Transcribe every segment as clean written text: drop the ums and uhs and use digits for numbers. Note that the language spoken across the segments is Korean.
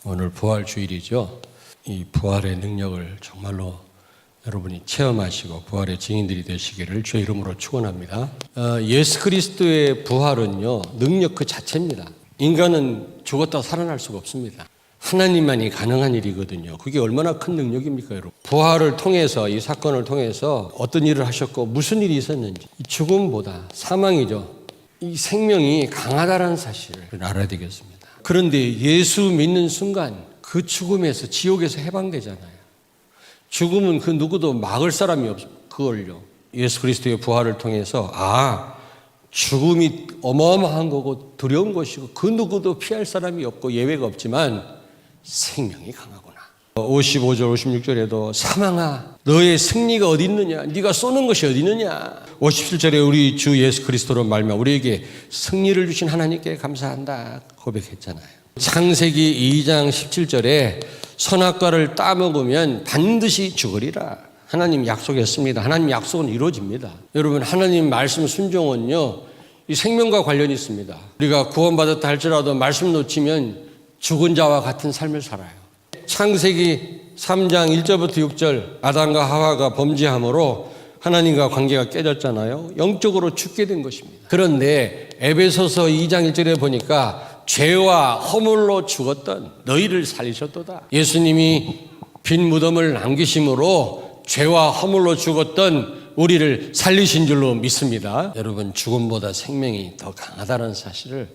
오늘 부활 주일이죠. 이 부활의 능력을 정말로 여러분이 체험하시고 부활의 증인들이 되시기를 주의 이름으로 축원합니다. 예수 그리스도의 부활은요, 능력 그 자체입니다. 인간은 죽었다 살아날 수가 없습니다. 하나님만이 가능한 일이거든요. 그게 얼마나 큰 능력입니까, 여러분? 부활을 통해서, 이 사건을 통해서 어떤 일을 하셨고 무슨 일이 있었는지, 이 죽음보다 사망이죠, 이 생명이 강하다는 사실을 알아야 되겠습니다. 그런데 예수 믿는 순간 그 죽음에서, 지옥에서 해방되잖아요. 죽음은 그 누구도 막을 사람이 없어요. 그걸요. 예수 그리스도의 부활을 통해서 죽음이 어마어마한 거고 두려운 것이고 그 누구도 피할 사람이 없고 예외가 없지만 생명이 강하구나. 55절 56절에도 사망아 너의 승리가 어디 있느냐, 네가 쏘는 것이 어디 있느냐. 57절에 우리 주 예수 그리스도로 말미암아 우리에게 승리를 주신 하나님께 감사한다 고백했잖아요. 창세기 2장 17절에 선악과를 따먹으면 반드시 죽으리라 하나님 약속했습니다. 하나님 약속은 이루어집니다. 여러분, 하나님 말씀 순종은요, 이 생명과 관련이 있습니다. 우리가 구원받았다 할지라도 말씀 놓치면 죽은 자와 같은 삶을 살아요. 창세기 3장 1절부터 6절, 아담과 하와가 범죄함으로 하나님과 관계가 깨졌잖아요. 영적으로 죽게 된 것입니다. 그런데 에베소서 2장 1절에 보니까 죄와 허물로 죽었던 너희를 살리셨도다. 예수님이 빈 무덤을 남기심으로 죄와 허물로 죽었던 우리를 살리신 줄로 믿습니다. 여러분, 죽음보다 생명이 더 강하다는 사실을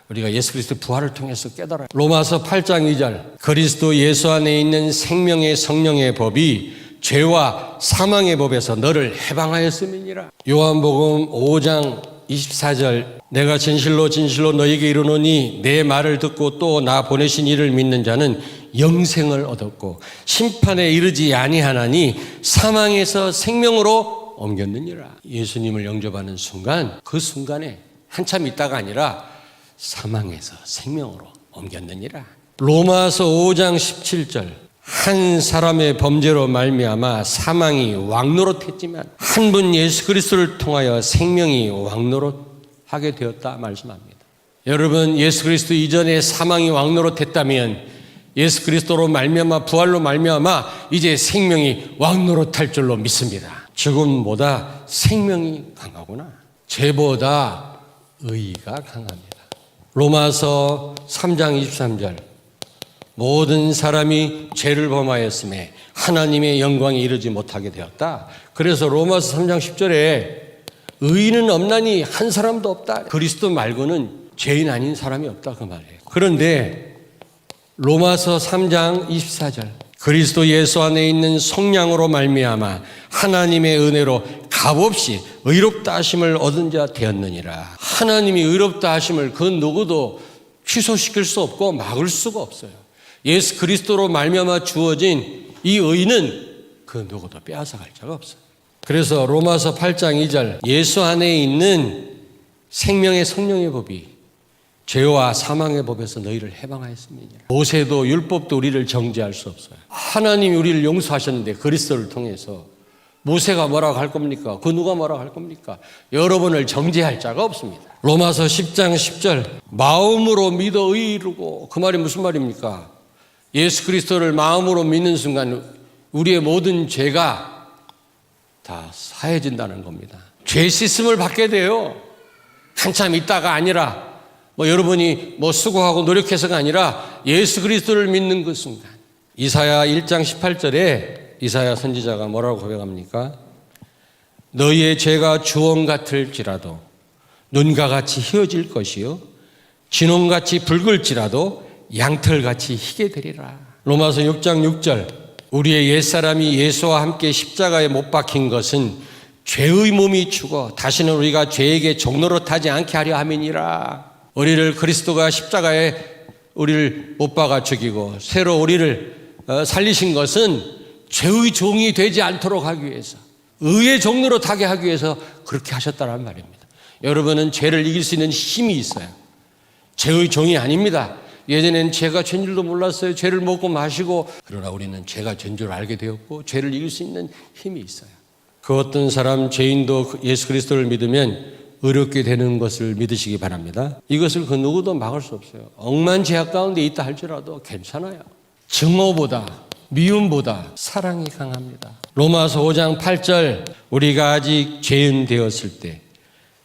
우리가 예수 그리스도 부활을 통해서 깨달아요. 로마서 8장 2절, 그리스도 예수 안에 있는 생명의 성령의 법이 죄와 사망의 법에서 너를 해방하였음이니라. 요한복음 5장 24절, 내가 진실로 진실로 너에게 이르노니 내 말을 듣고 또 나 보내신 이를 믿는 자는 영생을 얻었고 심판에 이르지 아니하나니 사망에서 생명으로 옮겼느니라. 예수님을 영접하는 순간, 그 순간에 한참 있다가 아니라 사망에서 생명으로 옮겼느니라. 로마서 5장 17절, 한 사람의 범죄로 말미암아 사망이 왕노릇했지만 한 분 예수 그리스도를 통하여 생명이 왕노릇하게 되었다 말씀합니다. 여러분, 예수 그리스도 이전에 사망이 왕노릇했다면 예수 그리스도로 말미암아 부활로 말미암아 이제 생명이 왕노릇할 줄로 믿습니다. 죽음보다 생명이 강하구나. 죄보다 의가 강합니다. 로마서 3장 23절, 모든 사람이 죄를 범하였음에 하나님의 영광에 이르지 못하게 되었다. 그래서 로마서 3장 10절에 의인은 없나니 한 사람도 없다. 그리스도 말고는 죄인 아닌 사람이 없다, 그 말이에요. 그런데 로마서 3장 24절, 그리스도 예수 안에 있는 속량으로 말미암아 하나님의 은혜로 값없이 의롭다 하심을 얻은 자 되었느니라. 하나님이 의롭다 하심을 그 누구도 취소시킬 수 없고 막을 수가 없어요. 예수 그리스도로 말미암아 주어진 이 의는 그 누구도 빼앗아갈 자가 없어요. 그래서 로마서 8장 2절, 예수 안에 있는 생명의 성령의 법이 죄와 사망의 법에서 너희를 해방하였습니다. 모세도 율법도 우리를 정죄할 수 없어요. 하나님이 우리를 용서하셨는데 그리스도를 통해서 모세가 뭐라고 할 겁니까? 그 누가 뭐라고 할 겁니까? 여러분을 정죄할 자가 없습니다. 로마서 10장 10절, 마음으로 믿어 의이루고, 그 말이 무슨 말입니까? 예수 그리스도를 마음으로 믿는 순간 우리의 모든 죄가 다 사해진다는 겁니다. 죄 씻음을 받게 돼요. 한참 있다가 아니라, 여러분이 수고하고 노력해서가 아니라 예수 그리스도를 믿는 그 순간. 이사야 1장 18절에 이사야 선지자가 뭐라고 고백합니까? 너희의 죄가 주홍 같을지라도 눈과 같이 희어질 것이요 진홍같이 붉을지라도 양털같이 희게 되리라. 로마서 6장 6절, 우리의 옛사람이 예수와 함께 십자가에 못 박힌 것은 죄의 몸이 죽어 다시는 우리가 죄에게 종노릇하지 않게 하려 함이니라. 우리를 그리스도가 십자가에 우리를 못 박아 죽이고 새로 우리를 살리신 것은 죄의 종이 되지 않도록 하기 위해서, 의의 종노릇하게 하기 위해서 그렇게 하셨다는 말입니다. 여러분은 죄를 이길 수 있는 힘이 있어요. 죄의 종이 아닙니다. 예전엔 죄가 죄인 줄도 몰랐어요. 죄를 먹고 마시고. 그러나 우리는 죄가 죄인 줄 알게 되었고 죄를 이길 수 있는 힘이 있어요. 그 어떤 사람, 죄인도 예수 그리스도를 믿으면 어렵게 되는 것을 믿으시기 바랍니다. 이것을 그 누구도 막을 수 없어요. 억만제약 가운데 있다 할지라도 괜찮아요. 증오보다 미움보다 사랑이 강합니다. 로마서 5장 8절 우리가 아직 죄인 되었을 때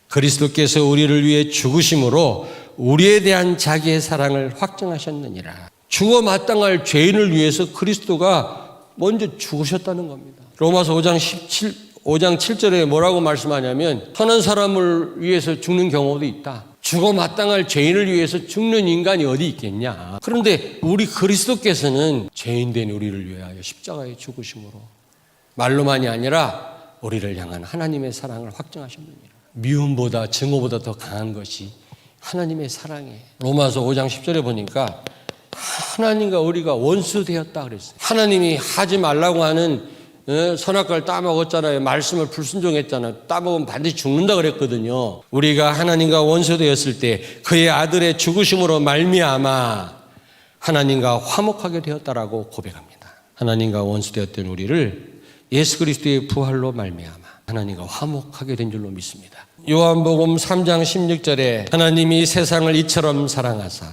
그리스도께서 우리를 위해 죽으심으로 우리에 대한 자기의 사랑을 확증하셨느니라. 죽어 마땅할 죄인을 위해서 그리스도가 먼저 죽으셨다는 겁니다. 로마서 5장 7절에 뭐라고 말씀하냐면 선한 사람을 위해서 죽는 경우도 있다. 죽어 마땅할 죄인을 위해서 죽는 인간이 어디 있겠냐. 그런데 우리 그리스도께서는 죄인된 우리를 위하여 십자가에 죽으심으로 말로만이 아니라 우리를 향한 하나님의 사랑을 확증하셨느니라. 미움보다 증오보다 더 강한 것이 하나님의 사랑이에요. 로마서 5장 10절에 보니까 하나님과 우리가 원수 되었다 그랬어요. 하나님이 하지 말라고 하는 선악과를 따먹었잖아요. 말씀을 불순종했잖아요. 따먹으면 반드시 죽는다 그랬거든요. 우리가 하나님과 원수 되었을 때 그의 아들의 죽으심으로 말미암아 하나님과 화목하게 되었다라고 고백합니다. 하나님과 원수 되었던 우리를 예수 그리스도의 부활로 말미암아 하나님과 화목하게 된 줄로 믿습니다. 요한복음 3장 16절에 하나님이 세상을 이처럼 사랑하사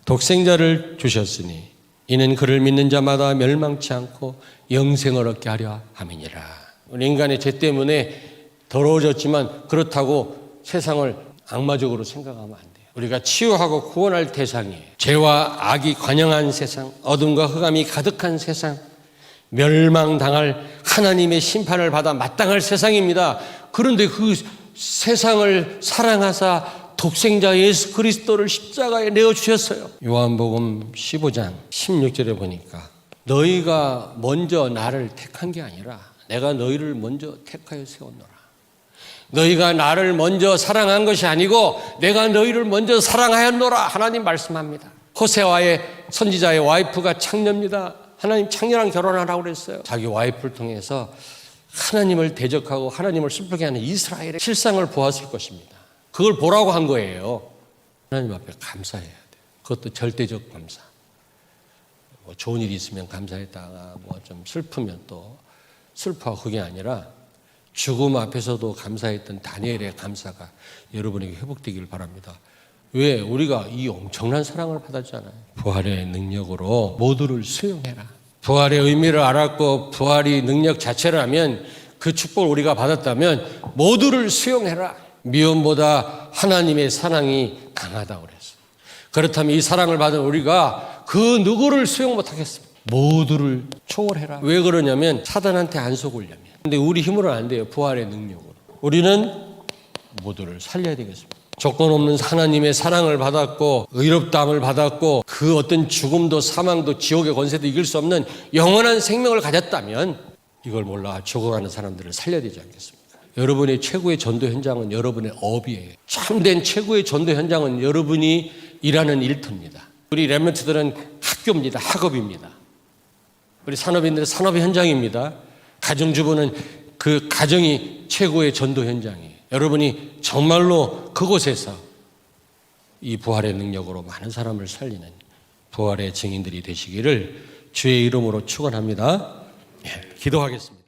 독생자를 주셨으니 이는 그를 믿는 자마다 멸망치 않고 영생을 얻게 하려 함이니라. 우리 인간의 죄 때문에 더러워졌지만 그렇다고 세상을 악마적으로 생각하면 안 돼요. 우리가 치유하고 구원할 대상이에요. 죄와 악이 관영한 세상, 어둠과 흑암이 가득한 세상, 멸망당할 하나님의 심판을 받아 마땅할 세상입니다. 그런데 그 세상을 사랑하사 독생자 예수 그리스도를 십자가에 내어주셨어요. 요한복음 15장 16절에 보니까 너희가 먼저 나를 택한 게 아니라 내가 너희를 먼저 택하여 세웠노라. 너희가 나를 먼저 사랑한 것이 아니고 내가 너희를 먼저 사랑하였노라. 하나님 말씀합니다. 호세아의 선지자의 와이프가 창녀입니다. 하나님 창녀랑 결혼하라고 그랬어요. 자기 와이프를 통해서 하나님을 대적하고 하나님을 슬프게 하는 이스라엘의 실상을 보았을 것입니다. 그걸 보라고 한 거예요. 하나님 앞에 감사해야 돼요. 그것도 절대적 감사. 뭐 좋은 일이 있으면 감사했다가 뭐 좀 슬프면 또 슬퍼하고 그게 아니라 죽음 앞에서도 감사했던 다니엘의 감사가 여러분에게 회복되기를 바랍니다. 왜? 우리가 이 엄청난 사랑을 받았잖아요. 부활의 능력으로 모두를 수용해라. 부활의 의미를 알았고 부활이 능력 자체라면 그 축복을 우리가 받았다면 모두를 수용해라. 미움보다 하나님의 사랑이 강하다고 그랬어요. 그렇다면 이 사랑을 받은 우리가 그 누구를 수용 못하겠습니다. 모두를 초월해라. 왜 그러냐면 사단한테 안 속으려면. 근데 우리 힘으로는 안 돼요. 부활의 능력으로. 우리는 모두를 살려야 되겠습니다. 조건 없는 하나님의 사랑을 받았고 의롭다함을 받았고 그 어떤 죽음도 사망도 지옥의 권세도 이길 수 없는 영원한 생명을 가졌다면 이걸 몰라 죽어가는 사람들을 살려야 되지 않겠습니까? 여러분의 최고의 전도 현장은 여러분의 업이에요. 참된 최고의 전도 현장은 여러분이 일하는 일터입니다. 우리 렘넌트들은 학교입니다. 학업입니다. 우리 산업인들은 산업 현장입니다. 가정주부는 그 가정이 최고의 전도 현장이에요. 여러분이 정말로 그곳에서 이 부활의 능력으로 많은 사람을 살리는 부활의 증인들이 되시기를 주의 이름으로 축원합니다. 기도하겠습니다.